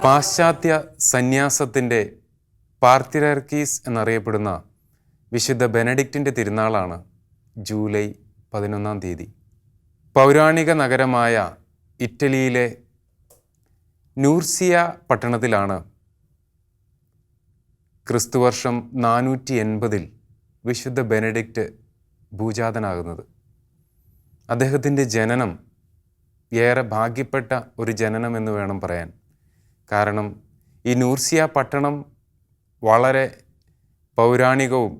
പാശ്ചാത്യ സന്യാസത്തിൻ്റെ പാർത്തിയർക്കീസ് എന്നറിയപ്പെടുന്ന വിശുദ്ധ ബെനഡിക്റ്റിൻ്റെ തിരുനാളാണ് ജൂലൈ 11 പൗരാണിക നഗരമായ ഇറ്റലിയിലെ നൂർസിയ പട്ടണത്തിലാണ് ക്രിസ്തുവർഷം 480 വിശുദ്ധ ബെനഡിക്റ്റ് ഭൂജാതനാകുന്നത്. അദ്ദേഹത്തിൻ്റെ ജനനം ഏറെ ഭാഗ്യപ്പെട്ട ഒരു ജനനം എന്ന് വേണം പറയാൻ. കാരണം ഈ നൂർസിയ പട്ടണം വളരെ പൗരാണികവും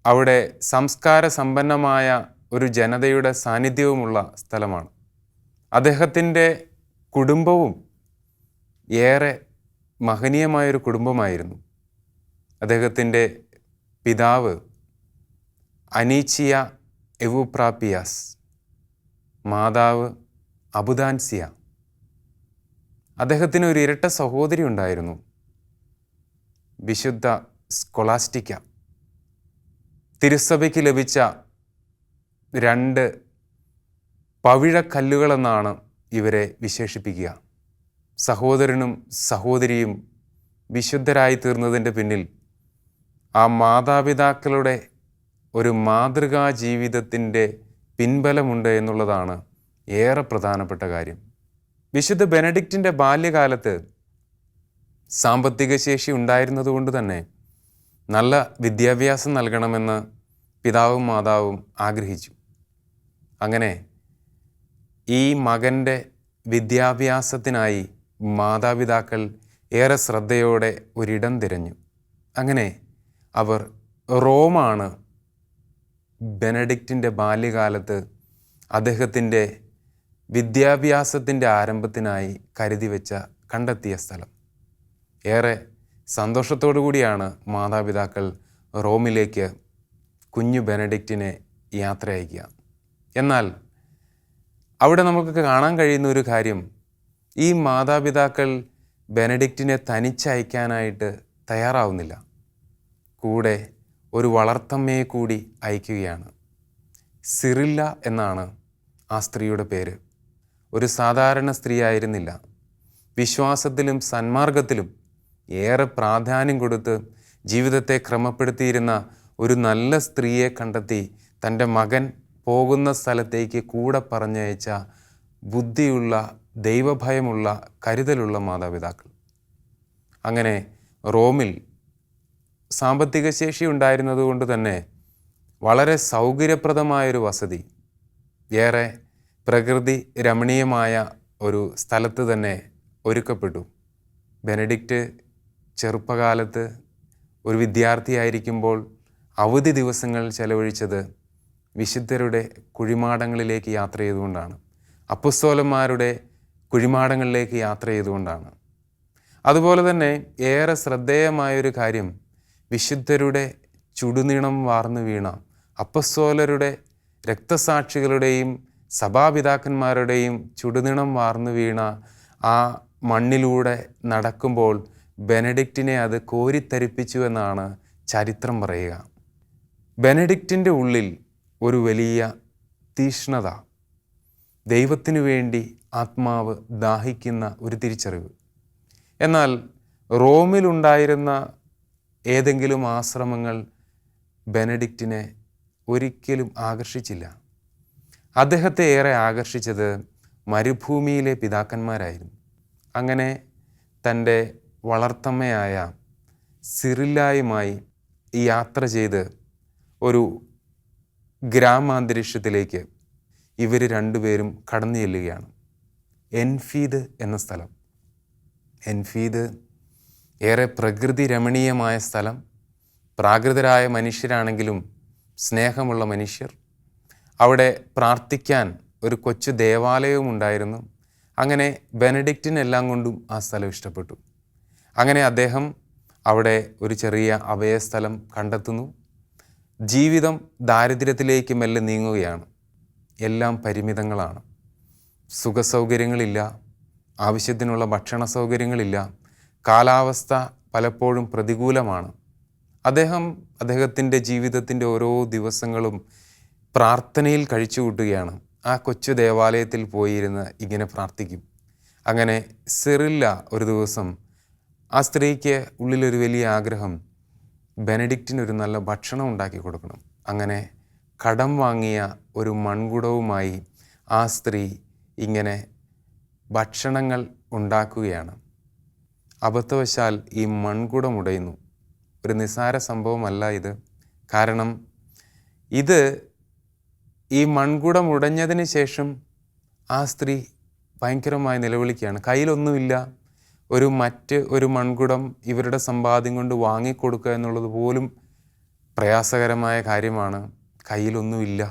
അവിടെ സംസ്കാര സമ്പന്നമായ ഒരു ജനതയുടെ സാന്നിധ്യവുമുള്ള സ്ഥലമാണ്. അദ്ദേഹത്തിൻ്റെ കുടുംബവും ഏറെ മഹനീയമായൊരു കുടുംബമായിരുന്നു. അദ്ദേഹത്തിൻ്റെ പിതാവ് അനീച്ചിയ എവുപ്രാപ്പിയാസ്, മാതാവ് അബുദാൻസിയ. അദ്ദേഹത്തിന് ഒരു ഇരട്ട സഹോദരി ഉണ്ടായിരുന്നു, വിശുദ്ധ സ്കൊളാസ്റ്റിക്ക. തിരുസഭയ്ക്ക് ലഭിച്ച 2 പവിഴക്കല്ലുകളെന്നാണ് ഇവരെ വിശേഷിപ്പിക്കുക. സഹോദരനും സഹോദരിയും വിശുദ്ധരായി തീർന്നതിൻ്റെ പിന്നിൽ ആ മാതാപിതാക്കളുടെ ഒരു മാതൃകാ ജീവിതത്തിൻ്റെ പിൻബലമുണ്ട് എന്നുള്ളതാണ് ഏറെ പ്രധാനപ്പെട്ട കാര്യം. വിശുദ്ധ ബെനഡിക്റ്റിൻ്റെ ബാല്യകാലത്ത് സാമ്പത്തിക ശേഷി ഉണ്ടായിരുന്നതുകൊണ്ട് തന്നെ നല്ല വിദ്യാഭ്യാസം നൽകണമെന്ന് പിതാവും മാതാവും ആഗ്രഹിച്ചു. അങ്ങനെ ഈ മകൻ്റെ വിദ്യാഭ്യാസത്തിനായി മാതാപിതാക്കൾ ഏറെ ശ്രദ്ധയോടെ ഒരിടം തിരഞ്ഞു. അങ്ങനെ അവർ റോമാണ് ബെനഡിക്റ്റിൻ്റെ ബാല്യകാലത്ത് അദ്ദേഹത്തിൻ്റെ വിദ്യാഭ്യാസത്തിൻ്റെ ആരംഭത്തിനായി കണ്ടെത്തിയ സ്ഥലം. ഏറെ സന്തോഷത്തോടു കൂടിയാണ് മാതാപിതാക്കൾ റോമിലേക്ക് കുഞ്ഞു ബെനഡിക്റ്റിനെ യാത്ര അയക്കുക. എന്നാൽ അവിടെ നമുക്ക് കാണാൻ കഴിയുന്ന ഒരു കാര്യം, ഈ മാതാപിതാക്കൾ ബെനഡിക്റ്റിനെ തനിച്ചയക്കാനായിട്ട് തയ്യാറാവുന്നില്ല. കൂടെ ഒരു വളർത്തമ്മയെ കൂടി അയക്കുകയാണ്. സിറില്ല എന്നാണ് ആ സ്ത്രീയുടെ പേര്. ഒരു സാധാരണ സ്ത്രീ ആയിരുന്നില്ല. വിശ്വാസത്തിലും സന്മാർഗത്തിലും ഏറെ പ്രാധാന്യം കൊടുത്ത് ജീവിതത്തെ ക്രമപ്പെടുത്തിയിരുന്ന ഒരു നല്ല സ്ത്രീയെ കണ്ടെത്തി തൻ്റെ മകൻ പോകുന്ന സ്ഥലത്തേക്ക് കൂടെ പറഞ്ഞയച്ച ബുദ്ധിയുള്ള, ദൈവഭയമുള്ള, കരുതലുള്ള മാതാപിതാക്കൾ. അങ്ങനെ റോമിൽ സാമ്പത്തിക ശേഷി ഉണ്ടായിരുന്നതുകൊണ്ട് തന്നെ വളരെ സൗകര്യപ്രദമായൊരു വസതി, ഏറെ പ്രകൃതി രമണീയമായ ഒരു സ്ഥലത്ത് തന്നെ ഒരുക്കപ്പെട്ടു. ബെനഡിക്റ്റ് ചെറുപ്പകാലത്ത് ഒരു വിദ്യാർത്ഥിയായിരിക്കുമ്പോൾ അവധി ദിവസങ്ങൾ ചെലവഴിച്ചത് വിശുദ്ധരുടെ കുഴിമാടങ്ങളിലേക്ക് യാത്ര ചെയ്തുകൊണ്ടാണ്. അപ്പസ്തോലന്മാരുടെ കുഴിമാടങ്ങളിലേക്ക് യാത്ര ചെയ്തുകൊണ്ടാണ്. അതുപോലെ തന്നെ ഏറെ ശ്രദ്ധേയമായൊരു കാര്യം, വിശുദ്ധരുടെ ചുടുനിണം വാർന്നു വീണ അപ്പസ്തോലരുടെ, രക്തസാക്ഷികളുടെയും സഭാപിതാക്കന്മാരുടെയും ചുടുനിണം വാർന്നു വീണ ആ മണ്ണിലൂടെ നടക്കുമ്പോൾ ബെനഡിക്റ്റിനെ അത് കോരിത്തരിപ്പിച്ചു എന്നാണ് ചരിത്രം പറയുക. ബെനഡിക്റ്റിൻ്റെ ഉള്ളിൽ ഒരു വലിയ തീഷ്ണത, ദൈവത്തിനു വേണ്ടി ആത്മാവ് ദാഹിക്കുന്ന ഒരു തിരിച്ചറിവ്. എന്നാൽ റോമിലുണ്ടായിരുന്ന ഏതെങ്കിലും ആശ്രമങ്ങൾ ബെനഡിക്റ്റിനെ ഒരിക്കലും ആകർഷിച്ചില്ല. അദ്ദേഹത്തെ ഏറെ ആകർഷിച്ചത് മരുഭൂമിയിലെ പിതാക്കന്മാരായിരുന്നു. അങ്ങനെ തൻ്റെ വളർത്തമ്മയായ സിറില്ലായുമായി യാത്ര ചെയ്ത് ഒരു ഗ്രാമാന്തരീക്ഷത്തിലേക്ക് ഇവർ 2 പേരും കടന്നു ചെല്ലുകയാണ്. എൻഫീദ് എന്ന സ്ഥലം. എൻഫീദ് ഏറെ പ്രകൃതി രമണീയമായ സ്ഥലം. പ്രാകൃതരായ മനുഷ്യരാണെങ്കിലും സ്നേഹമുള്ള മനുഷ്യർ. അവിടെ പ്രാർത്ഥിക്കാൻ ഒരു കൊച്ചു ദേവാലയവും ഉണ്ടായിരുന്നു. അങ്ങനെ ബെനഡിക്റ്റിനെല്ലാം കൊണ്ടും ആ സ്ഥലം ഇഷ്ടപ്പെട്ടു. അങ്ങനെ അദ്ദേഹം അവിടെ ഒരു ചെറിയ അഭയസ്ഥലം കണ്ടെത്തുന്നു. ജീവിതം ദാരിദ്ര്യത്തിലേക്ക് മെല്ലെ നീങ്ങുകയാണ്. എല്ലാം പരിമിതങ്ങളാണ്. സുഖസൗകര്യങ്ങളില്ല, ആവശ്യത്തിനുള്ള ഭക്ഷണ സൗകര്യങ്ങളില്ല, കാലാവസ്ഥ പലപ്പോഴും പ്രതികൂലമാണ്. അദ്ദേഹത്തിൻ്റെ ജീവിതത്തിൻ്റെ ഓരോ ദിവസങ്ങളും പ്രാർത്ഥനയിൽ കഴിച്ചു കൂട്ടുകയാണ്. ആ കൊച്ചു ദേവാലയത്തിൽ പോയിരുന്ന് ഇങ്ങനെ പ്രാർത്ഥിക്കും. അങ്ങനെ സിറില്ല ഒരു ദിവസം, ആ സ്ത്രീക്ക് ഉള്ളിലൊരു വലിയ ആഗ്രഹം, ബെനഡിക്റ്റിനൊരു നല്ല ഭക്ഷണം ഉണ്ടാക്കി കൊടുക്കണം. അങ്ങനെ കടം വാങ്ങിയ ഒരു മൺകുടവുമായി ആ സ്ത്രീ ഇങ്ങനെ ഭക്ഷണങ്ങൾ ഉണ്ടാക്കുകയാണ്. അബദ്ധവശാൽ ഈ മൺകുടം ഉടയുന്നു. ഒരു നിസ്സാര സംഭവമല്ല ഇത്. കാരണം ഇത് ഈ മൺകുടം ഉടഞ്ഞതിന് ശേഷം ആ സ്ത്രീ ഭയങ്കരമായി നിലവിളിക്കുകയാണ്. കയ്യിലൊന്നുമില്ല. ഒരു മൺകുടം ഇവരുടെ സമ്പാദ്യം കൊണ്ട് വാങ്ങിക്കൊടുക്കുക എന്നുള്ളത് പോലും പ്രയാസകരമായ കാര്യമാണ്. കയ്യിലൊന്നുമില്ല.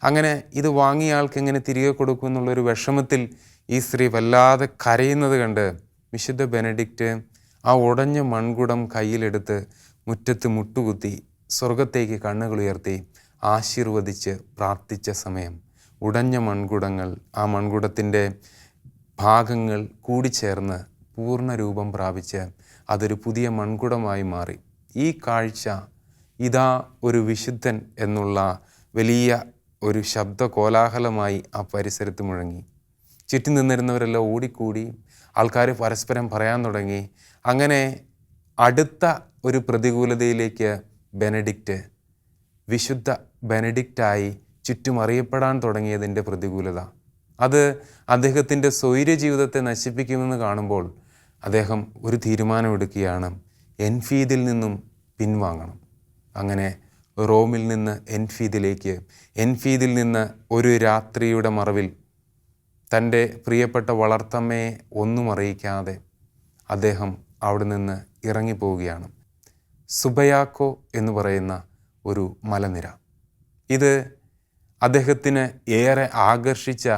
അങ്ങനെ ഇത് വാങ്ങിയ ആൾക്ക് എങ്ങനെ തിരികെ കൊടുക്കും എന്നുള്ളൊരു വിഷമത്തിൽ ഈ സ്ത്രീ വല്ലാതെ കരയുന്നത് കണ്ട് വിശുദ്ധ ബെനഡിക്റ്റ് ആ ഉടഞ്ഞ മൺകുടം കയ്യിലെടുത്ത് മുറ്റത്ത് മുട്ടുകുത്തി സ്വർഗത്തേക്ക് കണ്ണുകൾ ഉയർത്തി ആശീർവദിച്ച് പ്രാർത്ഥിച്ച സമയം ഉടഞ്ഞ മൺകുടങ്ങൾ, ആ മൺകുടത്തിൻ്റെ ഭാഗങ്ങൾ കൂടിച്ചേർന്ന് പൂർണ്ണ രൂപം പ്രാപിച്ച് അതൊരു പുതിയ മൺകുടമായി മാറി. ഈ കാഴ്ച ഇതാ ഒരു വിശുദ്ധൻ എന്നുള്ള വലിയ ഒരു ശബ്ദ കോലാഹലമായി ആ പരിസരത്ത് മുഴങ്ങി. ചുറ്റി നിന്നിരുന്നവരെല്ലാം ഓടിക്കൂടി, ആൾക്കാർ പരസ്പരം പറയാൻ തുടങ്ങി. അങ്ങനെ അടുത്ത ഒരു പ്രതികൂലതയിലേക്ക് വിശുദ്ധ ബെനഡിക്റ്റായി ചുറ്റും അറിയപ്പെടാൻ തുടങ്ങിയതിൻ്റെ പ്രതികൂലത, അത് അദ്ദേഹത്തിൻ്റെ സ്വൈര്യ ജീവിതത്തെ നശിപ്പിക്കുമെന്ന് കാണുമ്പോൾ അദ്ദേഹം ഒരു തീരുമാനമെടുക്കുകയാണ്, എൻഫീദിൽ നിന്നും പിൻവാങ്ങണം. അങ്ങനെ റോമിൽ നിന്ന് എൻഫീദിൽ നിന്ന് ഒരു രാത്രിയുടെ മറവിൽ തൻ്റെ പ്രിയപ്പെട്ട വളർത്തമ്മയെ ഒന്നും അറിയിക്കാതെ അദ്ദേഹം അവിടെ നിന്ന് ഇറങ്ങിപ്പോവുകയാണ്. സുബയാക്കോ എന്ന് പറയുന്ന ഒരു മലനിര, ഇത് അദ്ദേഹത്തിന് ഏറെ ആകർഷിച്ച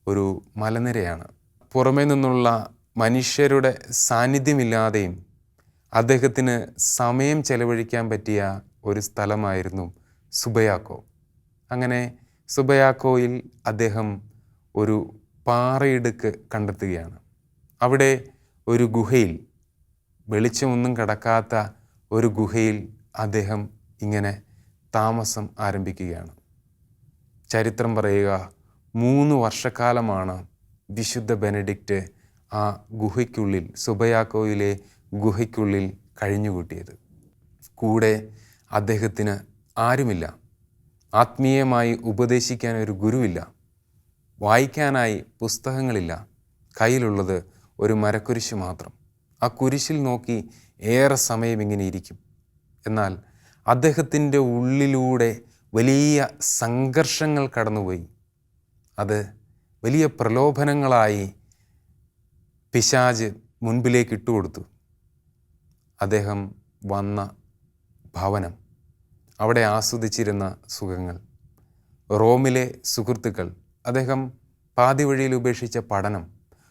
ഒരു മലനിരയാണ്. പുറമേ നിന്നുള്ള മനുഷ്യരുടെ സാന്നിധ്യമില്ലാതെയും അദ്ദേഹത്തിന് സമയം ചെലവഴിക്കാൻ പറ്റിയ ഒരു സ്ഥലമായിരുന്നു സുബയാക്കോ. അങ്ങനെ സുബയാക്കോയിൽ അദ്ദേഹം ഒരു പാറയിടുക്ക് കണ്ടെത്തുകയാണ്. അവിടെ ഒരു ഗുഹയിൽ, വെളിച്ചമൊന്നും കടക്കാത്ത ഒരു ഗുഹയിൽ അദ്ദേഹം ഇങ്ങനെ താമസം ആരംഭിക്കുകയാണ്. ചരിത്രം പറയുക, 3 വർഷക്കാലമാണ് വിശുദ്ധ ബെനഡിക്റ്റ് ആ ഗുഹയ്ക്കുള്ളിൽ, സുബയാക്കോയിലെ ഗുഹയ്ക്കുള്ളിൽ കഴിഞ്ഞുകൂട്ടിയത്. കൂടെ അദ്ദേഹത്തിന് ആരുമില്ല, ആത്മീയമായി ഉപദേശിക്കാൻ ഒരു ഗുരുവില്ല, വായിക്കാനായി പുസ്തകങ്ങളില്ല. കയ്യിലുള്ളത് ഒരു മരക്കുരിശ് മാത്രം. ആ കുരിശിൽ നോക്കി ഏറെ സമയം ഇങ്ങനെ ഇരിക്കും. എന്നാൽ അദ്ദേഹത്തിൻ്റെ ഉള്ളിലൂടെ വലിയ സംഘർഷങ്ങൾ കടന്നുപോയി. അത് വലിയ പ്രലോഭനങ്ങളായി പിശാച് മുൻപിലേക്ക് ഇട്ടുകൊടുത്തു. അദ്ദേഹം വന്ന ഭവനം, അവിടെ ആസ്വദിച്ചിരുന്ന സുഖങ്ങൾ, റോമിലെ സുഹൃത്തുക്കൾ, അദ്ദേഹം പാതി വഴിയിൽ ഉപേക്ഷിച്ച പഠനം,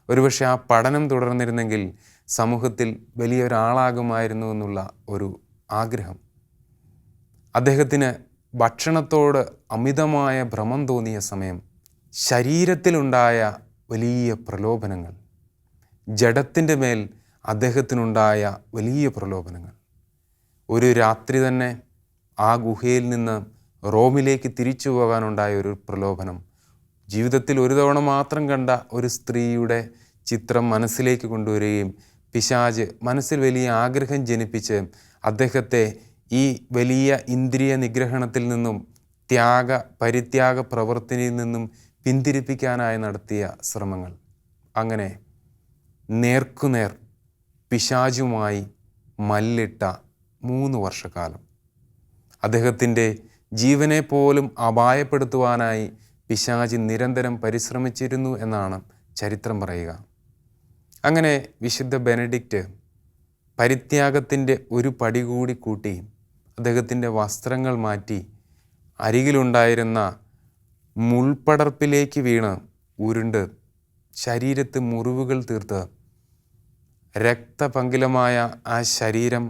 ഒരുപക്ഷെ ആ പഠനം തുടർന്നിരുന്നെങ്കിൽ സമൂഹത്തിൽ വലിയൊരാളാകുമായിരുന്നു എന്നുള്ള ഒരു ആഗ്രഹം, അദ്ദേഹത്തിന് ഭക്ഷണത്തോട് അമിതമായ ഭ്രമം തോന്നിയ സമയം, ശരീരത്തിലുണ്ടായ വലിയ പ്രലോഭനങ്ങൾ, ജഡത്തിൻ്റെ മേൽ അദ്ദേഹത്തിനുണ്ടായ വലിയ പ്രലോഭനങ്ങൾ. ഒരു രാത്രി തന്നെ ആ ഗുഹയിൽ നിന്ന് റോമിലേക്ക് തിരിച്ചു പോകാനുണ്ടായ ഒരു പ്രലോഭനം, ജീവിതത്തിൽ ഒരു തവണ മാത്രം കണ്ട ഒരു സ്ത്രീയുടെ ചിത്രം മനസ്സിലേക്ക് കൊണ്ടുവരികയും പിശാച് മനസ്സിൽ വലിയ ആഗ്രഹം ജനിപ്പിച്ച് അദ്ദേഹത്തെ ഈ വലിയ ഇന്ദ്രിയ നിഗ്രഹണത്തിൽ നിന്നും പരിത്യാഗ പ്രവർത്തനയിൽ നിന്നും പിന്തിരിപ്പിക്കാനായി നടത്തിയ ശ്രമങ്ങൾ. അങ്ങനെ നേർക്കുനേർ പിശാചുമായി മല്ലിട്ട 3 വർഷക്കാലം അദ്ദേഹത്തിൻ്റെ ജീവനെ പോലും അപായപ്പെടുത്തുവാനായി പിശാച് നിരന്തരം പരിശ്രമിച്ചിരുന്നു എന്നാണ് ചരിത്രം പറയുക. അങ്ങനെ വിശുദ്ധ ബെനഡിക്റ്റ് പരിത്യാഗത്തിൻ്റെ ഒരു പടി കൂടി കൂട്ടി അദ്ദേഹത്തിൻ്റെ വസ്ത്രങ്ങൾ മാറ്റി അരികിലുണ്ടായിരുന്ന മുൾപടർപ്പിലേക്ക് വീണ് ഉരുണ്ട് ശരീരത്ത് മുറിവുകൾ തീർത്ത് രക്തപങ്കിലമായ ആ ശരീരം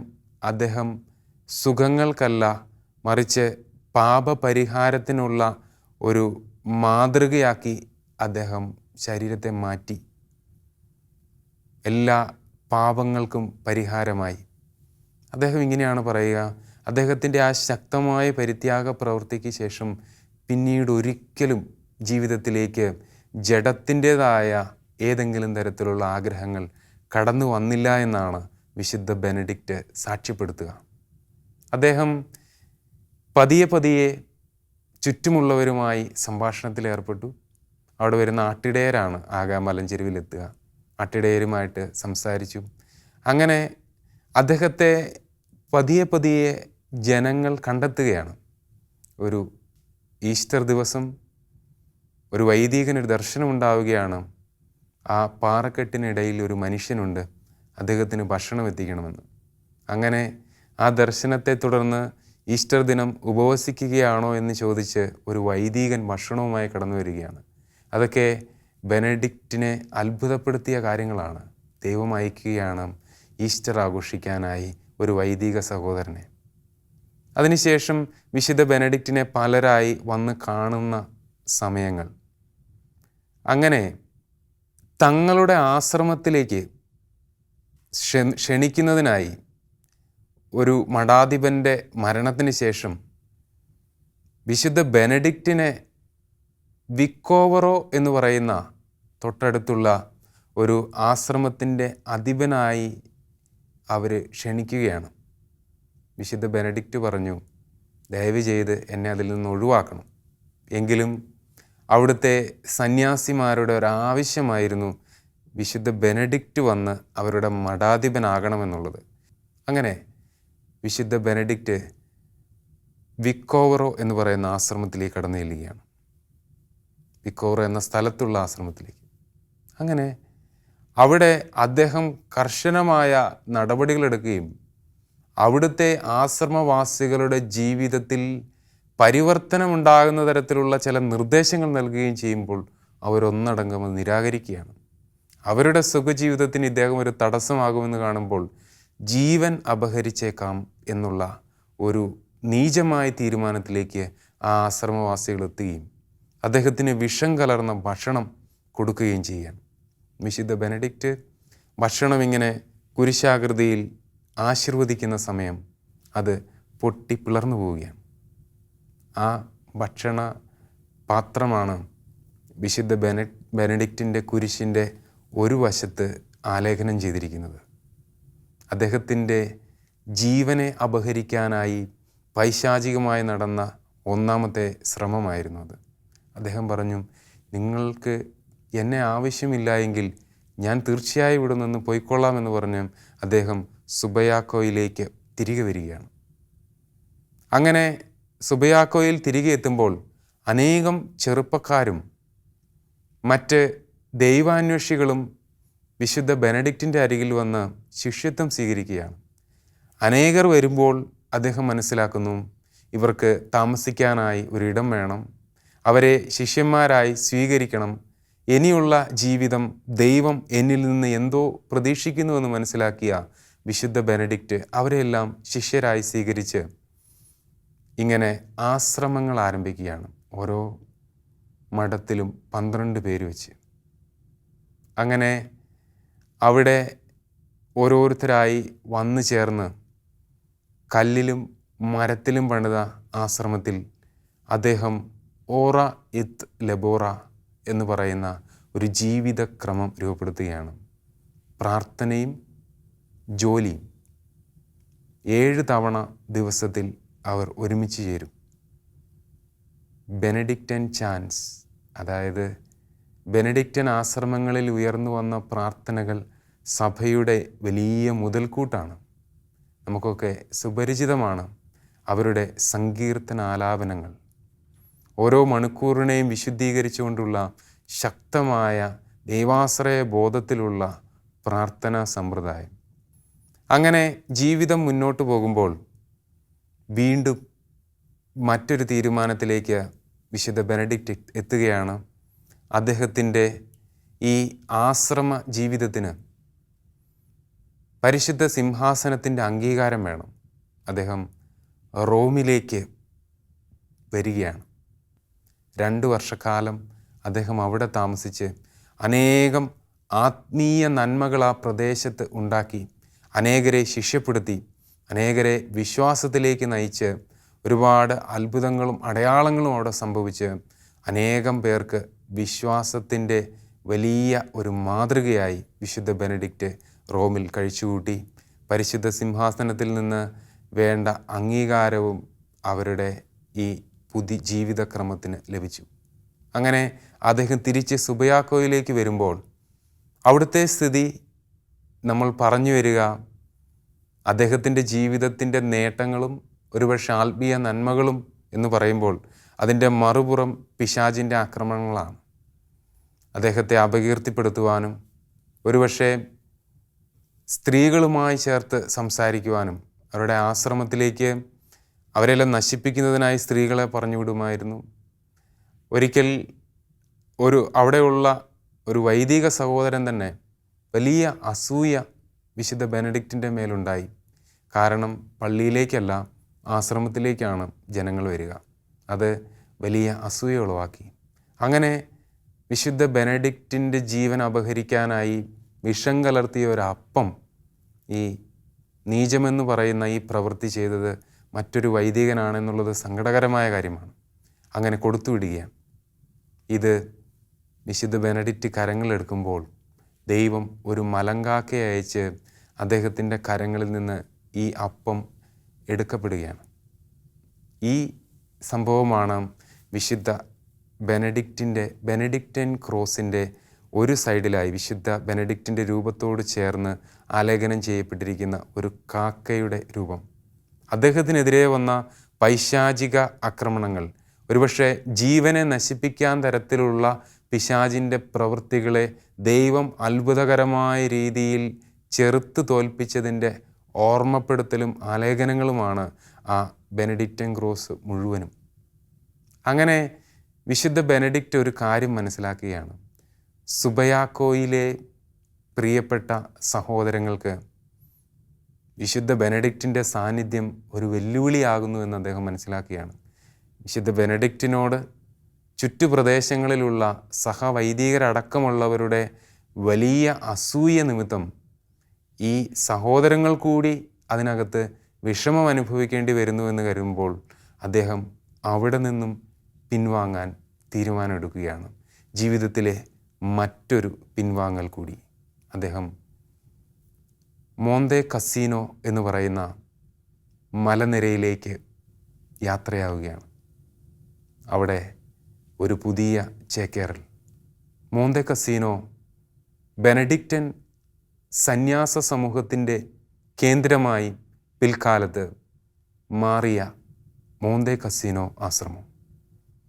അദ്ദേഹം സുഖങ്ങൾക്കല്ല, മറിച്ച് പാപപരിഹാരത്തിനുള്ള ഒരു മാതൃകയാക്കി അദ്ദേഹം ശരീരത്തെ മാറ്റി. എല്ലാ പാപങ്ങൾക്കും പരിഹാരമായി. അദ്ദേഹം ഇങ്ങനെയാണ് പറയുക, അദ്ദേഹത്തിൻ്റെ ആ ശക്തമായ പരിത്യാഗ പ്രവൃത്തിക്ക് ശേഷം പിന്നീട് ഒരിക്കലും ജീവിതത്തിലേക്ക് ജഡത്തിൻ്റേതായ ഏതെങ്കിലും തരത്തിലുള്ള ആഗ്രഹങ്ങൾ കടന്നു വന്നില്ല എന്നാണ് വിശുദ്ധ ബെനഡിക്റ്റ് സാക്ഷ്യപ്പെടുത്തുക. അദ്ദേഹം പതിയെ പതിയെ ചുറ്റുമുള്ളവരുമായി സംഭാഷണത്തിലേർപ്പെട്ടു. അവിടെ വരുന്ന ആട്ടിടയരാണ് ആകെ മലഞ്ചെരുവിലെത്തുക. ആട്ടിടയരുമായിട്ട് സംസാരിച്ചു. അങ്ങനെ അദ്ദേഹത്തെ പതിയെ പതിയെ ജനങ്ങൾ കണ്ടെത്തുകയാണ്. ഒരു ഈസ്റ്റർ ദിവസം ഒരു വൈദികനൊരു ദർശനമുണ്ടാവുകയാണ്. ആ പാറക്കെട്ടിനിടയിൽ ഒരു മനുഷ്യനുണ്ട്, അദ്ദേഹത്തിന് ഭക്ഷണം എത്തിക്കണമെന്ന്. അങ്ങനെ ആ ദർശനത്തെ തുടർന്ന് ഈസ്റ്റർ ദിനം ഉപവസിക്കുകയാണോ എന്ന് ചോദിച്ച് ഒരു വൈദികൻ ഭക്ഷണവുമായി കടന്നു വരികയാണ്. അതൊക്കെ ബെനഡിക്റ്റിനെ അത്ഭുതപ്പെടുത്തിയ കാര്യങ്ങളാണ്. ദൈവം അയക്കുകയാണ് ഈസ്റ്റർ ആഘോഷിക്കാനായി ഒരു വൈദിക സഹോദരനെ. അതിനുശേഷം വിശുദ്ധ ബെനഡിക്റ്റിനെ പലരായി വന്ന് കാണുന്ന സമയങ്ങൾ. അങ്ങനെ തങ്ങളുടെ ആശ്രമത്തിലേക്ക് ക്ഷണിക്കുന്നതിനായി ഒരു മഠാധിപൻ്റെ മരണത്തിന് ശേഷം വിശുദ്ധ ബെനഡിക്റ്റിനെ വിക്കോവറോ എന്ന് പറയുന്ന തൊട്ടടുത്തുള്ള ഒരു ആശ്രമത്തിൻ്റെ അധിപനായി അവർ ക്ഷണിക്കുകയാണ്. വിശുദ്ധ ബെനഡിക്റ്റ് പറഞ്ഞു, ദയവ് ചെയ്ത് എന്നെ അതിൽ നിന്ന് ഒഴിവാക്കണം. എങ്കിലും അവിടുത്തെ സന്യാസിമാരുടെ ഒരാവശ്യമായിരുന്നു വിശുദ്ധ ബെനഡിക്റ്റ് വന്ന് അവരുടെ മഠാധിപനാകണമെന്നുള്ളത്. അങ്ങനെ വിശുദ്ധ ബെനഡിക്റ്റ് വിക്കോവറോ എന്ന് പറയുന്ന ആശ്രമത്തിലേക്ക് കടന്നു ചെല്ലുകയാണ്. വിക്കോവറോ എന്ന സ്ഥലത്തുള്ള ആശ്രമത്തിലേക്ക്. അങ്ങനെ അവിടെ അദ്ദേഹം കർശനമായ നടപടികളെടുക്കുകയും അവിടുത്തെ ആശ്രമവാസികളുടെ ജീവിതത്തിൽ പരിവർത്തനമുണ്ടാകുന്ന തരത്തിലുള്ള ചില നിർദ്ദേശങ്ങൾ നൽകുകയും ചെയ്യുമ്പോൾ അവരൊന്നടങ്കം നിരാകരിക്കുകയാണ്. അവരുടെ സുഖജീവിതത്തിന് ഇദ്ദേഹം ഒരു തടസ്സമാകുമെന്ന് കാണുമ്പോൾ ജീവൻ അപഹരിച്ചേക്കാം എന്നുള്ള ഒരു നീചമായ തീരുമാനത്തിലേക്ക് ആ ആശ്രമവാസികൾ എത്തുകയും അദ്ദേഹത്തിന് വിഷം കലർന്ന ഭക്ഷണം കൊടുക്കുകയും ചെയ്യുകയാണ്. വിശുദ്ധ ബെനഡിക്റ്റ് ഭക്ഷണം ഇങ്ങനെ കുരിശാകൃതിയിൽ ആശീർവദിക്കുന്ന സമയം അത് പൊട്ടി പിളർന്നു പോവുകയാണ്. ആ ഭക്ഷണ പാത്രമാണ് വിശുദ്ധ ബെനഡിക്റ്റിൻ്റെ കുരിശിൻ്റെ ഒരു വശത്ത് ആലേഖനം ചെയ്തിരിക്കുന്നത്. അദ്ദേഹത്തിൻ്റെ ജീവനെ അപഹരിക്കാനായി പൈശാചികമായി നടന്ന ഒന്നാമത്തെ ശ്രമമായിരുന്നു അത്. അദ്ദേഹം പറഞ്ഞു, നിങ്ങൾക്ക് എന്നെ ആവശ്യമില്ല എങ്കിൽ ഞാൻ തീർച്ചയായും ഇവിടെ നിന്ന് പോയിക്കൊള്ളാമെന്ന് പറഞ്ഞ് അദ്ദേഹം സുബയാക്കോയിലേക്ക് തിരികെ വരികയാണ്. അങ്ങനെ സുബയാക്കോയിൽ തിരികെ എത്തുമ്പോൾ അനേകം ചെറുപ്പക്കാരും മറ്റ് ദൈവാന്വേഷികളും വിശുദ്ധ ബെനഡിക്റ്റിൻ്റെ അരികിൽ വന്ന് ശിഷ്യത്വം സ്വീകരിക്കുകയാണ്. അനേകർ വരുമ്പോൾ അദ്ദേഹം മനസ്സിലാക്കുന്നു, ഇവർക്ക് താമസിക്കാനായി ഒരിടം വേണം, അവരെ ശിഷ്യന്മാരായി സ്വീകരിക്കണം, ഇനിയുള്ള ജീവിതം ദൈവം എന്നിൽ നിന്ന് എന്തോ പ്രതീക്ഷിക്കുന്നുവെന്ന് മനസ്സിലാക്കിയ വിശുദ്ധ ബെനഡിക്റ്റ് അവരെല്ലാം ശിഷ്യരായി സ്വീകരിച്ച് ഇങ്ങനെ ആശ്രമങ്ങൾ ആരംഭിക്കുകയാണ്. ഓരോ മഠത്തിലും 12 പേര് വെച്ച്. അങ്ങനെ അവിടെ ഓരോരുത്തരായി വന്നു ചേർന്ന് കല്ലിലും മരത്തിലും പണിത ആശ്രമത്തിൽ അദ്ദേഹം ഓറ ഇത്ത് ലബോറ എന്ന് പറയുന്ന ഒരു ജീവിതക്രമം രൂപപ്പെടുത്തുകയാണ്. പ്രാർത്ഥനയും ജോലിയും 7 തവണ ദിവസത്തിൽ അവർ ഒരുമിച്ച് ചേരും. ബെനഡിക്റ്റൻ ചാൻസ്, അതായത് ബെനഡിക്റ്റൻ ആശ്രമങ്ങളിൽ ഉയർന്നു വന്ന പ്രാർത്ഥനകൾ സഭയുടെ വലിയ മുതൽക്കൂട്ടാണ്. നമുക്കൊക്കെ സുപരിചിതമാണ് അവരുടെ സങ്കീർത്തനാലാപനങ്ങൾ. ഓരോ മണിക്കൂറിനെയും വിശുദ്ധീകരിച്ചുകൊണ്ടുള്ള ശക്തമായ ദൈവാശ്രയ ബോധത്തിലുള്ള പ്രാർത്ഥനാ സമ്പ്രദായം. അങ്ങനെ ജീവിതം മുന്നോട്ട് പോകുമ്പോൾ വീണ്ടും മറ്റൊരു തീരുമാനത്തിലേക്ക് വിശുദ്ധ ബെനഡിക്റ്റ് എത്തുകയാണ്. അദ്ദേഹത്തിൻ്റെ ഈ ആശ്രമ ജീവിതത്തിന് പരിശുദ്ധ സിംഹാസനത്തിൻ്റെ അംഗീകാരം വേണം. അദ്ദേഹം റോമിലേക്ക് വരികയാണ്. 2 വർഷക്കാലം അദ്ദേഹം അവിടെ താമസിച്ച് അനേകം ആത്മീയ നന്മകൾ ആ പ്രദേശത്ത് ഉണ്ടാക്കി, അനേകരെ ശിഷ്യപ്പെടുത്തി, അനേകരെ വിശ്വാസത്തിലേക്ക് നയിച്ച്, ഒരുപാട് അത്ഭുതങ്ങളും അടയാളങ്ങളും അവിടെ സംഭവിച്ച് അനേകം പേർക്ക് വിശ്വാസത്തിൻ്റെ വലിയ ഒരു മാതൃകയായി വിശുദ്ധ ബെനഡിക്റ്റ് റോമിൽ കഴിച്ചുകൂട്ടി. പരിശുദ്ധ സിംഹാസനത്തിൽ നിന്ന് വേണ്ട അംഗീകാരവും അവരുടെ ഈ പുതിയ ജീവിതക്രമത്തിന് ലഭിച്ചു. അങ്ങനെ അദ്ദേഹം തിരിച്ച് സുബയാക്കോയിലേക്ക് വരുമ്പോൾ അവിടുത്തെ സ്ഥിതി നമ്മൾ പറഞ്ഞു വരിക, അദ്ദേഹത്തിൻ്റെ ജീവിതത്തിൻ്റെ നേട്ടങ്ങളും ഒരുപക്ഷെ ആത്മീയ നന്മകളും എന്ന് പറയുമ്പോൾ അതിൻ്റെ മറുപുറം പിശാചിൻ്റെ ആക്രമണങ്ങളാണ്. അദ്ദേഹത്തെ അപകീർത്തിപ്പെടുത്തുവാനും ഒരുപക്ഷെ സ്ത്രീകളുമായി ചേർത്ത് സംസാരിക്കുവാനും അവരുടെ ആശ്രമത്തിലേക്ക് അവരെല്ലാം നശിപ്പിക്കുന്നതിനായി സ്ത്രീകളെ പറഞ്ഞു വിടുമായിരുന്നു. ഒരിക്കൽ അവിടെയുള്ള ഒരു വൈദിക സഹോദരൻ തന്നെ വലിയ അസൂയ വിശുദ്ധ ബെനഡിക്റ്റിൻ്റെ മേലുണ്ടായി. കാരണം പള്ളിയിലേക്കല്ല ആശ്രമത്തിലേക്കാണ് ജനങ്ങൾ വരിക. അത് വലിയ അസൂയ ഉളവാക്കി. അങ്ങനെ വിശുദ്ധ ബെനഡിക്റ്റിൻ്റെ ജീവൻ അപഹരിക്കാനായി വിഷം കലർത്തിയ ഒരപ്പം ഈ നീചമെന്ന് പറയുന്ന ഈ പ്രവൃത്തി ചെയ്തത് മറ്റൊരു വൈദികനാണെന്നുള്ളത് സങ്കടകരമായ കാര്യമാണ്. അങ്ങനെ കൊടുത്തുവിടുകയാണ്. ഇത് വിശുദ്ധ ബെനഡിക്റ്റ് കരങ്ങളെടുക്കുമ്പോൾ ദൈവം ഒരു മലങ്കാക്കയെ അയച്ച് അദ്ദേഹത്തിൻ്റെ കരങ്ങളിൽ നിന്ന് ഈ അപ്പം എടുക്കപ്പെടുകയാണ്. ഈ സംഭവമാണ് വിശുദ്ധ ബെനഡിക്റ്റൻ ക്രോസിൻ്റെ ഒരു സൈഡിലായി വിശുദ്ധ ബെനഡിക്റ്റിൻ്റെ രൂപത്തോട് ചേർന്ന് ആലേഖനം ചെയ്യപ്പെട്ടിരിക്കുന്ന ഒരു കാക്കയുടെ രൂപം. അദ്ദേഹത്തിനെതിരെ വന്ന പൈശാചിക ആക്രമണങ്ങൾ, ഒരുപക്ഷെ ജീവനെ നശിപ്പിക്കാൻ തരത്തിലുള്ള പിശാചിൻ്റെ പ്രവൃത്തികളെ ദൈവം അത്ഭുതകരമായ രീതിയിൽ ചെറുത്ത് തോൽപ്പിച്ചതിൻ്റെ ഓർമ്മപ്പെടുത്തലും ആലേഖനങ്ങളുമാണ് ആ ബെനഡിക്റ്റൻ ക്രോസ് മുഴുവനും. അങ്ങനെ വിശുദ്ധ ബെനഡിക്റ്റ് ഒരു കാര്യം മനസ്സിലാക്കുകയാണ്. സുബയാക്കോയിലെ പ്രിയപ്പെട്ട സഹോദരങ്ങൾക്ക് വിശുദ്ധ ബെനഡിക്റ്റിൻ്റെ സാന്നിധ്യം ഒരു വെല്ലുവിളിയാകുന്നു എന്ന് അദ്ദേഹം മനസ്സിലാക്കുകയാണ്. വിശുദ്ധ ബെനഡിക്റ്റിനോട് ചുറ്റുപ്രദേശങ്ങളിലുള്ള സഹവൈദികരടക്കമുള്ളവരുടെ വലിയ അസൂയ നിമിത്തം ഈ സഹോദരങ്ങൾ കൂടി അതിനകത്ത് വിഷമം അനുഭവിക്കേണ്ടി വരുന്നുവെന്ന് കരുതുമ്പോൾ അദ്ദേഹം അവിടെ നിന്നും പിൻവാങ്ങാൻ തീരുമാനമെടുക്കുകയാണ്. ജീവിതത്തിലെ മറ്റൊരു പിൻവാങ്ങൽ കൂടി. അദ്ദേഹം മോന്തെ കസീനോ എന്ന് പറയുന്ന മലനിരയിലേക്ക് യാത്രയാവുകയാണ്. അവിടെ ഒരു പുതിയ ചേക്കേറൽ. മോന്തെ കസീനോ ബെനഡിക്റ്റൻ സന്യാസ സമൂഹത്തിൻ്റെ കേന്ദ്രമായി പിൽക്കാലത്ത് മാറിയ മോന്തെ കസീനോ ആശ്രമം,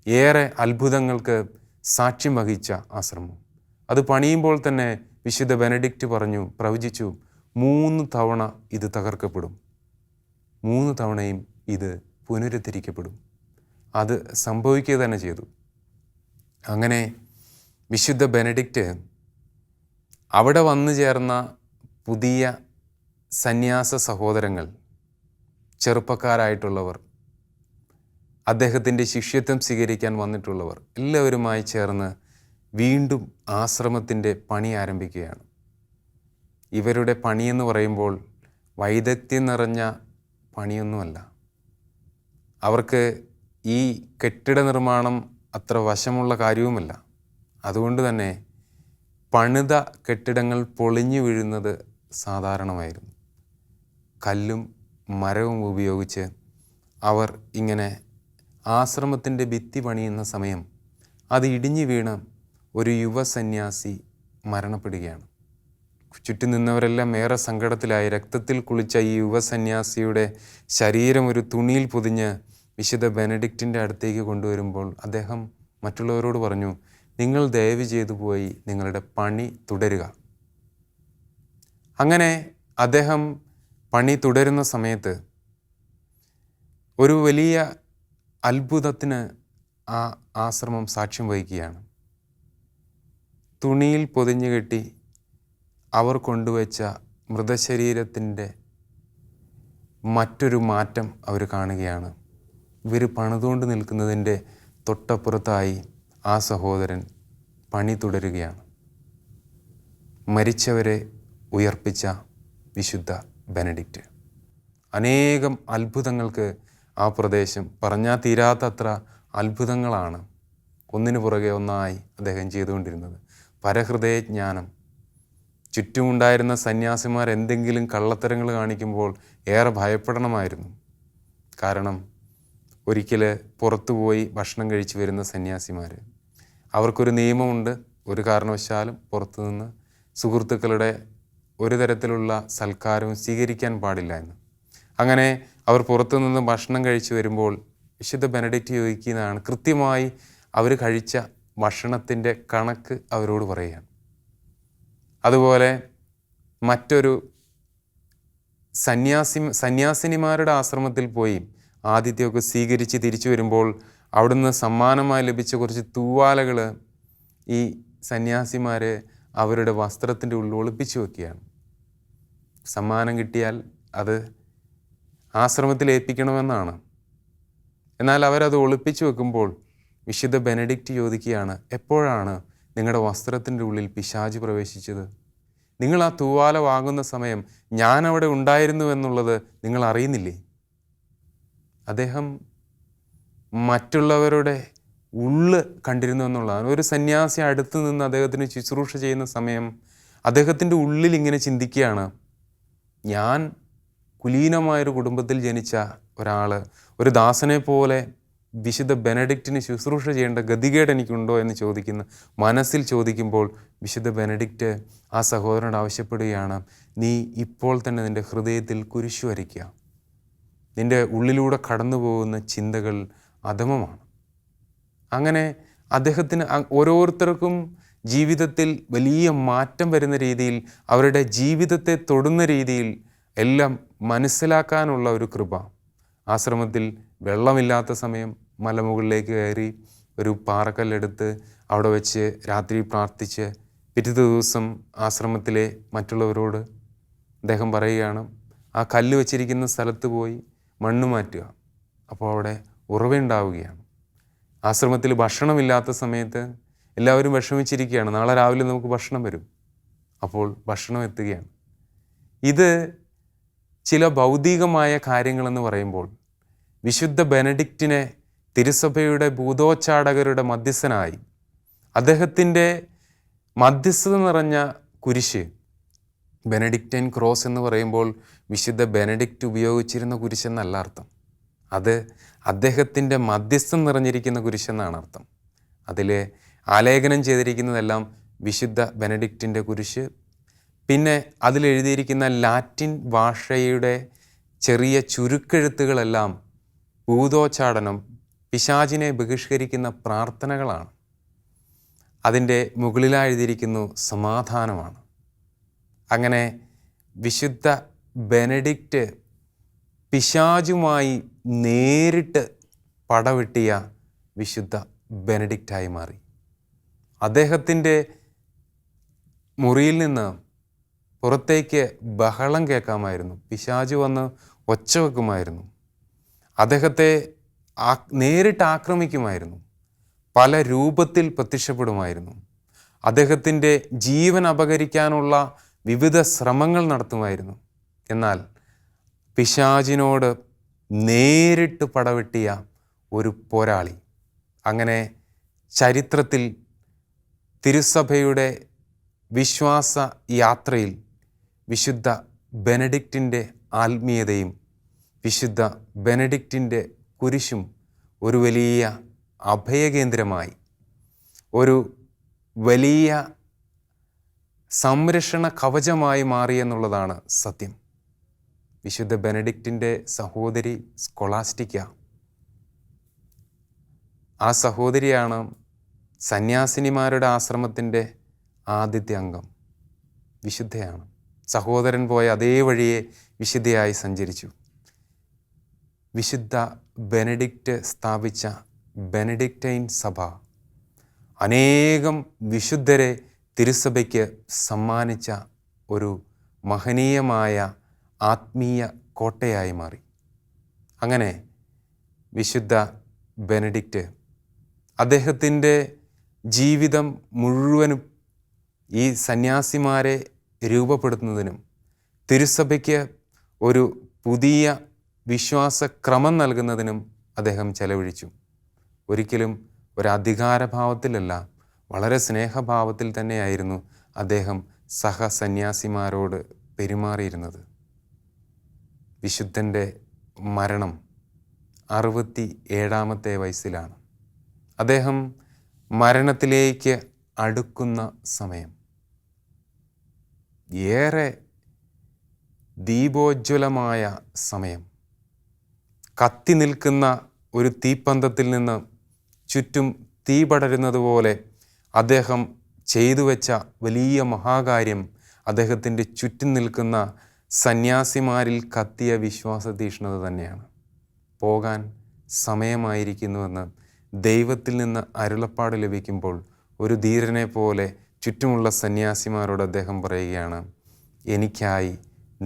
ഏറെ അത്ഭുതങ്ങൾക്ക് സാക്ഷ്യം വഹിച്ച ആശ്രമം. അത് പണിയുമ്പോൾ തന്നെ വിശുദ്ധ ബെനഡിക്റ്റ് പ്രവചിച്ചു, 3 തവണ ഇത് തകർക്കപ്പെടും, 3 തവണയും ഇത് പുനരുദ്ധരിക്കപ്പെടും. അത് സംഭവിക്കുക തന്നെ ചെയ്തു. അങ്ങനെ വിശുദ്ധ ബെനഡിക്റ്റ് അവിടെ വന്നു ചേർന്ന പുതിയ സന്യാസ സഹോദരങ്ങൾ, ചെറുപ്പക്കാരായിട്ടുള്ളവർ, അദ്ദേഹത്തിൻ്റെ ശിഷ്യത്വം സ്വീകരിക്കാൻ വന്നിട്ടുള്ളവർ എല്ലാവരുമായി ചേർന്ന് വീണ്ടും ആശ്രമത്തിൻ്റെ പണി ആരംഭിക്കുകയാണ്. ഇവരുടെ പണിയെന്ന് പറയുമ്പോൾ വൈദഗ്ധ്യം നിറഞ്ഞ പണിയൊന്നുമല്ല. അവർക്ക് ഈ കെട്ടിട നിർമ്മാണം അത്ര വശമുള്ള കാര്യവുമല്ല. അതുകൊണ്ട് തന്നെ പണിത കെട്ടിടങ്ങൾ പൊളിഞ്ഞു വീഴുന്നത് സാധാരണമായിരുന്നു. കല്ലും മരവും ഉപയോഗിച്ച് അവർ ഇങ്ങനെ ആശ്രമത്തിൻ്റെ ഭിത്തി പണിയുന്ന സമയം അത് ഇടിഞ്ഞു വീണ് ഒരു യുവ സന്യാസി മരണപ്പെടുകയാണ്. ചുറ്റും നിന്നവരെല്ലാം ഏറെ സങ്കടത്തിലായി. രക്തത്തിൽ കുളിച്ച ഈ യുവ സന്യാസിയുടെ ശരീരം ഒരു തുണിയിൽ പൊതിഞ്ഞ് വിശുദ്ധ ബെനഡിക്റ്റിൻ്റെ അടുത്തേക്ക് കൊണ്ടുവരുമ്പോൾ അദ്ദേഹം മറ്റുള്ളവരോട് പറഞ്ഞു, നിങ്ങൾ ദയവ് ചെയ്തു പോയി നിങ്ങളുടെ പണി തുടരുക. അങ്ങനെ അദ്ദേഹം പണി തുടരുന്ന സമയത്ത് ഒരു വലിയ അത്ഭുതത്തിന് ആ ആശ്രമം സാക്ഷ്യം വഹിക്കുകയാണ്. തുണിയിൽ പൊതിഞ്ഞു കെട്ടി അവർ കൊണ്ടുവച്ച മൃതശരീരത്തിൻ്റെ മറ്റൊരു മാറ്റം അവർ കാണുകയാണ്. ഇവർ പണിതുകൊണ്ട് നിൽക്കുന്നതിൻ്റെ തൊട്ടപ്പുറത്തായി ആ സഹോദരൻ പണി തുടരുകയാണ്. മരിച്ചവരെ ഉയർപ്പിച്ച വിശുദ്ധ ബെനഡിക്റ്റ് അനേകം അത്ഭുതങ്ങൾക്ക് ആ പ്രദേശം പറഞ്ഞാൽ തീരാത്തത്ര അത്ഭുതങ്ങളാണ് ഒന്നിനു പുറകെ ഒന്നായി അദ്ദേഹം ചെയ്തുകൊണ്ടിരുന്നത്. പരഹൃദയജ്ഞാനം. ചുറ്റുമുണ്ടായിരുന്ന സന്യാസിമാർ എന്തെങ്കിലും കള്ളത്തരങ്ങൾ കാണിക്കുമ്പോൾ ഏറെ ഭയപ്പെടണമായിരുന്നു. കാരണം ഒരിക്കൽ പുറത്തുപോയി ഭക്ഷണം കഴിച്ചു വരുന്ന സന്യാസിമാർ, അവർക്കൊരു നിയമമുണ്ട്, ഒരു കാരണവശാലും പുറത്തുനിന്ന് സുഹൃത്തുക്കളുടെ ഒരു തരത്തിലുള്ള സൽക്കാരവും സ്വീകരിക്കാൻ പാടില്ല എന്ന്. അങ്ങനെ അവർ പുറത്തുനിന്ന് ഭക്ഷണം കഴിച്ചു വരുമ്പോൾ വിശുദ്ധ ബെനഡിക്റ്റ് ചോദിക്കുന്നതാണ്, കൃത്യമായി അവർ കഴിച്ച ഭക്ഷണത്തിൻ്റെ കണക്ക് അവരോട് പറയുകയാണ്. അതുപോലെ മറ്റൊരു സന്യാസിനിമാരുടെ ആശ്രമത്തിൽ പോയി ആതിഥ്യമൊക്കെ സ്വീകരിച്ച് തിരിച്ചു വരുമ്പോൾ അവിടുന്ന് സമ്മാനമായി ലഭിച്ച കുറച്ച് തൂവാലകൾ ഈ സന്യാസിമാർ അവരുടെ വസ്ത്രത്തിൻ്റെ ഉള്ളിൽ ഒളിപ്പിച്ചു വെക്കുകയാണ്. സമ്മാനം കിട്ടിയാൽ അത് ആശ്രമത്തിൽ ഏൽപ്പിക്കണമെന്നാണ്. എന്നാൽ അവരത് ഒളിപ്പിച്ചു വെക്കുമ്പോൾ വിശുദ്ധ ബെനഡിക്റ്റ് ചോദിക്കുകയാണ്, എപ്പോഴാണ് നിങ്ങളുടെ വസ്ത്രത്തിൻ്റെ ഉള്ളിൽ പിശാച് പ്രവേശിച്ചത്? നിങ്ങൾ ആ തൂവാല വാങ്ങുന്ന സമയം ഞാൻ അവിടെ ഉണ്ടായിരുന്നു എന്നുള്ളത് നിങ്ങൾ അറിയുന്നില്ലേ? അദ്ദേഹം മറ്റുള്ളവരുടെ ഉള്ള് കണ്ടിരുന്നു എന്നുള്ളതാണ്. ഒരു സന്യാസി അടുത്ത് നിന്ന് അദ്ദേഹത്തിന് ശുശ്രൂഷ ചെയ്യുന്ന സമയം അദ്ദേഹത്തിൻ്റെ ഉള്ളിൽ ഇങ്ങനെ ചിന്തിക്കുകയാണ്, ഞാൻ കുലീനമായൊരു കുടുംബത്തിൽ ജനിച്ച ഒരാൾ, ഒരു ദാസനെ പോലെ വിശുദ്ധ ബെനഡിക്റ്റിന് ശുശ്രൂഷ ചെയ്യേണ്ട ഗതികേട് എനിക്കുണ്ടോ എന്ന് മനസ്സിൽ ചോദിക്കുമ്പോൾ വിശുദ്ധ ബെനഡിക്റ്റ് ആ സഹോദരനോട് ആവശ്യപ്പെടുകയാണ്, നീ ഇപ്പോൾ തന്നെ നിൻ്റെ ഹൃദയത്തിൽ കുരിശു വരയ്ക്കുക. നിൻ്റെ ഉള്ളിലൂടെ കടന്നു പോകുന്ന ചിന്തകൾ അധമമാണ്. അങ്ങനെ അദ്ദേഹത്തിന് ഓരോരുത്തർക്കും ജീവിതത്തിൽ വലിയ മാറ്റം വരുന്ന രീതിയിൽ, അവരുടെ ജീവിതത്തെ തൊടുന്ന രീതിയിൽ എല്ലാം മനസ്സിലാക്കാനുള്ള ഒരു കൃപ. ആശ്രമത്തിൽ വെള്ളമില്ലാത്ത സമയം മലമുകളിലേക്ക് കയറി ഒരു പാറക്കല്ലെടുത്ത് അവിടെ വെച്ച് രാത്രി പ്രാർത്ഥിച്ച് പിറ്റേ ദിവസം ആശ്രമത്തിലെ മറ്റുള്ളവരോട് അദ്ദേഹം പറയുകയാണ്, ആ കല്ല് വച്ചിരിക്കുന്ന സ്ഥലത്ത് പോയി മണ്ണ് മാറ്റുക. അപ്പോൾ അവിടെ ഉറവയുണ്ടാവുകയാണ്. ആശ്രമത്തിൽ ഭക്ഷണമില്ലാത്ത സമയത്ത് എല്ലാവരും വിഷമിച്ചിരിക്കുകയാണ്, നാളെ രാവിലെ നമുക്ക് ഭക്ഷണം വരും. അപ്പോൾ ഭക്ഷണം എത്തുകയാണ്. ഇത് ചില ഭൗതികമായ കാര്യങ്ങളെന്ന് പറയുമ്പോൾ വിശുദ്ധ ബെനഡിക്റ്റിനെ തിരുസഭയുടെ ഭൂതോച്ചാടകരുടെ മധ്യസ്ഥനായി, അദ്ദേഹത്തിൻ്റെ മധ്യസ്ഥത നിറഞ്ഞ കുരിശ്, ബെനഡിക്റ്റൈൻ ക്രോസ് എന്ന് പറയുമ്പോൾ വിശുദ്ധ ബെനഡിക്റ്റ് ഉപയോഗിച്ചിരുന്ന കുരിശെന്നല്ല അർത്ഥം. അത് അദ്ദേഹത്തിൻ്റെ മധ്യസ്ഥം നിറഞ്ഞിരിക്കുന്ന കുരിശെന്നാണ് അർത്ഥം. അതിൽ ആലേഖനം ചെയ്തിരിക്കുന്നതെല്ലാം വിശുദ്ധ ബെനഡിക്റ്റിൻ്റെ കുരിശ്. പിന്നെ അതിലെഴുതിയിരിക്കുന്ന ലാറ്റിൻ ഭാഷയുടെ ചെറിയ ചുരുക്കെഴുത്തുകളെല്ലാം ഭൂതോച്ചാടനം, പിശാചിനെ ബഹിഷ്കരിക്കുന്ന പ്രാർത്ഥനകളാണ്. അതിൻ്റെ മുകളിലായി എഴുതിയിരിക്കുന്നു സമാധാനമാണ്. അങ്ങനെ വിശുദ്ധ ബെനഡിക്റ്റ് പിശാചുമായി നേരിട്ട് പടവെട്ടിയ വിശുദ്ധ ബെനഡിക്റ്റായി മാറി. അദ്ദേഹത്തിൻ്റെ മുറിയിൽ നിന്ന് പുറത്തേക്ക് ബഹളം കേൾക്കാമായിരുന്നു, പിശാചു വന്ന് ഒച്ച വെക്കുമായിരുന്നു, അദ്ദേഹത്തെ നേരിട്ട് ആക്രമിക്കുമായിരുന്നു, പല രൂപത്തിൽ പ്രത്യക്ഷപ്പെടുമായിരുന്നു, അദ്ദേഹത്തിൻ്റെ ജീവൻ അപഹരിക്കാനുള്ള വിവിധ ശ്രമങ്ങൾ നടത്തുമായിരുന്നു. എന്നാൽ പിശാചിനോട് നേരിട്ട് പടവെട്ടിയ ഒരു പോരാളി. അങ്ങനെ ചരിത്രത്തിൽ തിരുസഭയുടെ വിശ്വാസ യാത്രയിൽ വിശുദ്ധ ബെനഡിക്റ്റിൻ്റെ ആത്മീയതയും വിശുദ്ധ ബെനഡിക്റ്റിൻ്റെ കുരിശും ഒരു വലിയ അഭയകേന്ദ്രമായി, ഒരു വലിയ സംരക്ഷണ കവചമായി മാറിയെന്നുള്ളതാണ് സത്യം. വിശുദ്ധ ബെനഡിക്റ്റിൻ്റെ സഹോദരി സ്കൊളാസ്റ്റിക്ക, ആ സഹോദരിയാണ് സന്യാസിനിമാരുടെ ആശ്രമത്തിൻ്റെ ആദ്യത്തെ അംഗം. വിശുദ്ധയാണ്. സഹോദരൻ പോയ അതേ വഴിയെ വിശുദ്ധയായി സഞ്ചരിച്ചു. വിശുദ്ധ ബെനഡിക്റ്റ് സ്ഥാപിച്ച ബെനഡിക്റ്റൈൻ സഭ അനേകം വിശുദ്ധരെ തിരുസഭയ്ക്ക് സമ്മാനിച്ച ഒരു മഹനീയമായ ആത്മീയ കോട്ടയായി മാറി. അങ്ങനെ വിശുദ്ധ ബെനഡിക്റ്റ് അദ്ദേഹത്തിൻ്റെ ജീവിതം മുഴുവനും ഈ സന്യാസിമാരെ രൂപപ്പെടുത്തുന്നതിനും തിരുസഭയ്ക്ക് ഒരു പുതിയ വിശ്വാസക്രമം നൽകുന്നതിനും അദ്ദേഹം ചെലവഴിച്ചു. ഒരിക്കലും ഒരു അധികാരഭാവത്തിലല്ല, വളരെ സ്നേഹഭാവത്തിൽ തന്നെയായിരുന്നു അദ്ദേഹം സഹസന്യാസിമാരോട് പെരുമാറിയിരുന്നത്. വിശുദ്ധൻ്റെ മരണം 67-ാമത്തെ വയസ്സിലാണ്. അദ്ദേഹം മരണത്തിലേക്ക് അടുക്കുന്ന സമയം. ഏറെ ദീപോജ്വലമായ സമയം. കത്തി നിൽക്കുന്ന ഒരു തീപ്പന്തത്തിൽ നിന്ന് ചുറ്റും തീ പടരുന്നത് പോലെ അദ്ദേഹം ചെയ്തു വെച്ച വലിയ മഹാകാര്യം അദ്ദേഹത്തിൻ്റെ ചുറ്റും നിൽക്കുന്ന സന്യാസിമാരിൽ കത്തിയ വിശ്വാസ തീഷ്ണത തന്നെയാണ്. പോകാൻ സമയമായിരിക്കുന്നുവെന്ന് ദൈവത്തിൽ നിന്ന് അരുളപ്പാട് ലഭിക്കുമ്പോൾ ഒരു ധീരനെ പോലെ ചുറ്റുമുള്ള സന്യാസിമാരോട് അദ്ദേഹം പറയുകയാണ്, എനിക്കായി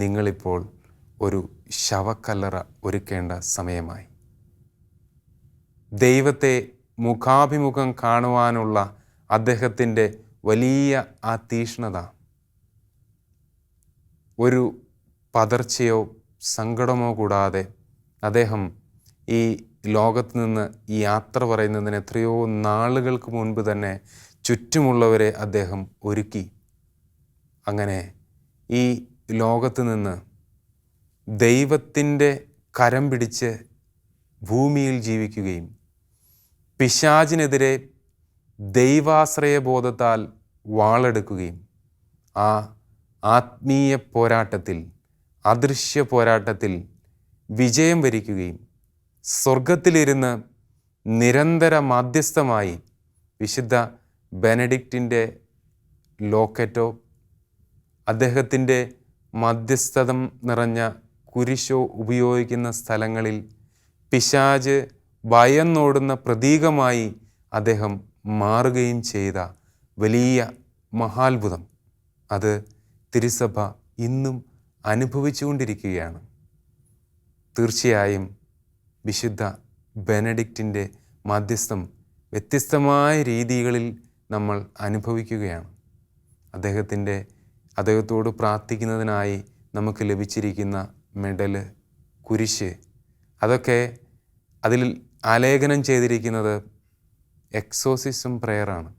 നിങ്ങളിപ്പോൾ ഒരു ശവക്കല്ലറ ഒരുക്കേണ്ട സമയമായി. ദൈവത്തെ മുഖാഭിമുഖം കാണുവാനുള്ള അദ്ദേഹത്തിൻ്റെ വലിയ ആ തീഷ്ണത ഒരു പതർച്ചയോ സങ്കടമോ കൂടാതെ അദ്ദേഹം ഈ ലോകത്ത് നിന്ന് ഈ യാത്ര പറയുന്നതിന് എത്രയോ നാളുകൾക്ക് മുൻപ് തന്നെ ചുറ്റുമുള്ളവരെ അദ്ദേഹം ഒരുക്കി. അങ്ങനെ ഈ ലോകത്ത് നിന്ന് ദൈവത്തിൻ്റെ കരം പിടിച്ച് ഭൂമിയിൽ ജീവിക്കുകയും പിശാചിനെതിരെ ദൈവാശ്രയബോധത്താൽ വാളെടുക്കുകയും ആ ആത്മീയ പോരാട്ടത്തിൽ, അദൃശ്യ പോരാട്ടത്തിൽ വിജയം വരിക്കുകയും സ്വർഗത്തിലിരുന്ന് നിരന്തര മാധ്യസ്ഥമായി വിശുദ്ധ ബെനഡിക്റ്റിൻ്റെ ലോക്കറ്റോ അദ്ദേഹത്തിൻ്റെ മധ്യസ്ഥതം നിറഞ്ഞ കുരിശോ ഉപയോഗിക്കുന്ന സ്ഥലങ്ങളിൽ പിശാച് ഭയന്നോടുന്ന പ്രതീകമായി അദ്ദേഹം മാറുകയും ചെയ്ത വലിയ മഹാത്ഭുതം അത് തിരുസഭ ഇന്നും അനുഭവിച്ചുകൊണ്ടിരിക്കുകയാണ്. തീർച്ചയായും വിശുദ്ധ ബെനഡിക്റ്റിൻ്റെ മധ്യസ്ഥം വ്യത്യസ്തമായ രീതികളിൽ നമ്മൾ അനുഭവിക്കുകയാണ്. അദ്ദേഹത്തോട് പ്രാർത്ഥിക്കുന്നതിനായി നമുക്ക് ലഭിച്ചിരിക്കുന്ന മെഡല്, കുരിശ്, അതൊക്കെ അതിൽ ആലേഖനം ചെയ്തിരിക്കുന്നത് എക്സോസിസം പ്രെയറാണ്.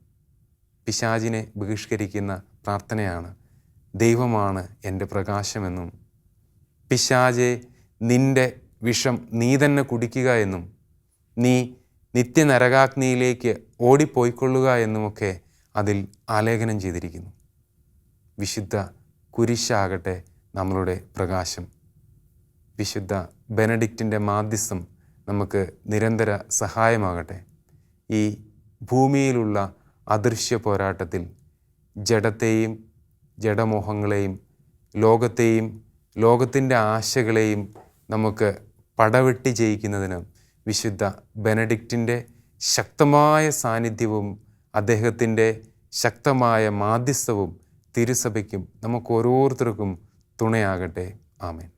പിശാചിനെ ബഹിഷ്കരിക്കുന്ന പ്രാർത്ഥനയാണ്. ദൈവമാണ് എൻ്റെ പ്രകാശമെന്നും പിശാചെ നിൻ്റെ വിഷം നീ തന്നെ കുടിക്കുക എന്നും നീ നിത്യനരകാഗ്നിയിലേക്ക് ഓടിപ്പോയിക്കൊള്ളുക എന്നുമൊക്കെ അതിൽ ആലേഖനം ചെയ്തിരിക്കുന്നു. വിശുദ്ധ കുരിശാകട്ടെ നമ്മളുടെ പ്രകാശം. വിശുദ്ധ ബെനഡിക്റ്റിൻ്റെ മാധ്യസ്ഥം നമുക്ക് നിരന്തര സഹായമാകട്ടെ. ഈ ഭൂമിയിലുള്ള അദൃശ്യ പോരാട്ടത്തിൽ ജഡത്തെയും ജഡമോഹങ്ങളെയും ലോകത്തെയും ലോകത്തിൻ്റെ ആശകളെയും നമുക്ക് പടവെട്ടി ജയിക്കുന്നതിന് വിശുദ്ധ ബെനഡിക്റ്റിൻ്റെ ശക്തമായ സാന്നിധ്യവും അദ്ദേഹത്തിൻ്റെ ശക്തമായ മാധ്യസ്ഥവും തിരുസഭയ്ക്കും നമുക്ക് ഓരോരുത്തർക്കും തുണയാകട്ടെ. ആമേൻ.